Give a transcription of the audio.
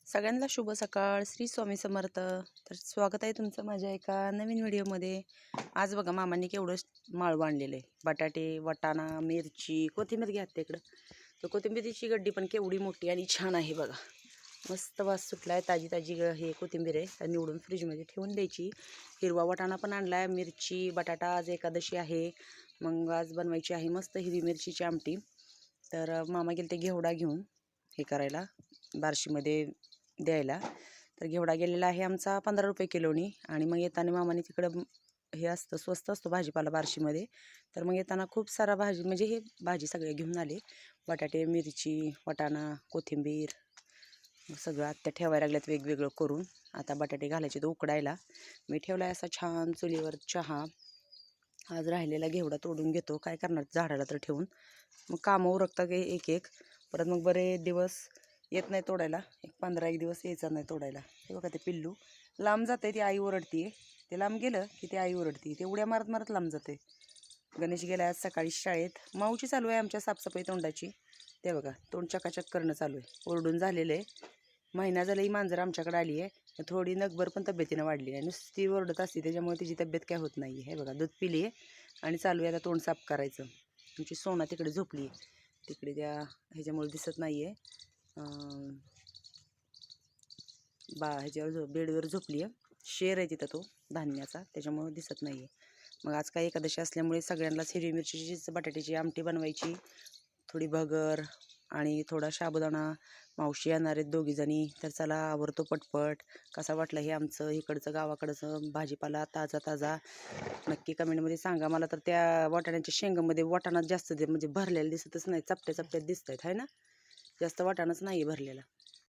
सगळ्यांना शुभ सकाळ. श्री स्वामी समर्थ. तर स्वागत आहे तुमचं माझ्या एका नवीन व्हिडिओमध्ये. आज बघा मामांनी केवढं माळवं आणलेलं आहे. बटाटे, वाटाणा, मिरची, कोथिंबीर घ्या इकडं. तर कोथिंबीरची गड्डी पण केवढी मोठी आणि छान आहे बघा. मस्त वास सुटला आहे. ताजी ताजी हे कोथिंबीर आहे, निवडून फ्रीजमध्ये ठेवून द्यायची. हिरवा वाटाणा पण आणला आहे, मिरची, बटाटा. आज एकादशी आहे, मग आज बनवायची आहे मस्त हिरवी मिरचीची आमटी. तर मामा गेले ते घेवडा घेऊन हे करायला बार्शीमध्ये द्यायला. तर घेवडा गेलेला आहे आमचा 15 रुपये किलोनी. आणि मग येताना मामाने तिकडं हे असतं, स्वस्त असतो भाजीपाला बार्शीमध्ये. तर मग येताना खूप सारा भाजी, म्हणजे हे भाजी सगळे घेऊन आले. बटाटे, मिरची, वाटाणा, कोथिंबीर सगळं आत्ता ठेवायला लागल्यात वेगवेगळं करून. आता बटाटे घालायचे तर उकडायला. मी ठेवला आहे असा छान चुलीवर चहा. आज राहिलेला घेवडा तोडून घेतो, काय करणार झाडाला तर ठेवून. मग कामं उरकतात एक एक. परत मग बरेच दिवस येत नाही तोडायला, 15 दिवस यायचा नाही तोडायला. हे बघा ते पिल्लू लांब जाते, ती आई ओरडते. ते लांब गेलं की ते आई ओरडते, ते उड्या मारत मारत लांब जाते. गणेश गेला आज सकाळी शाळेत. माऊची चालू आहे आमच्या साफसफाई तोंडाची. ते बघा तोंड चकाचक करणं चालू आहे. ओरडून झालेलं आहे. महिना झाला ही मांजर आमच्याकडे आली आहे. थोडी नगभर पण तब्येतीनं वाढली आहे. नुसती ओरडत असते, त्याच्यामुळे तिची तब्येत काय होत नाही. हे बघा दूध पिली आहे आणि चालू आहे आता तोंड साफ करायचं. तुमची सोना तिकडे झोपली आहे, तिकडे त्या ह्याच्यामुळे दिसत नाही आहे. ह्याच्यावर बेडवर झोपली आहे. शेर आहे तिथं तो धान्याचा, त्याच्यामुळे दिसत नाही आहे. मग आज काय एकादशी असल्यामुळे सगळ्यांनाच हिरवी मिरचीची बटाट्याची आमटी बनवायची. थोडी भगर आणि थोडा साबुदाणा. मावशी येणार आहेत दोघीजणी. तर चला आवरतो पटपट. कसा वाटला हे आमचं इकडचं गावाकडचं भाजीपाला ताजा ताजा, नक्की कमेंटमध्ये सांगा मला. तर त्या वाटाण्याच्या शेंगामध्ये वाटाणा जास्त म्हणजे भरलेला दिसतच नाही, चपट्या चपट्यात दिसत आहेत, आहे ना. जास्त वाटाणाच नाही भरलेला.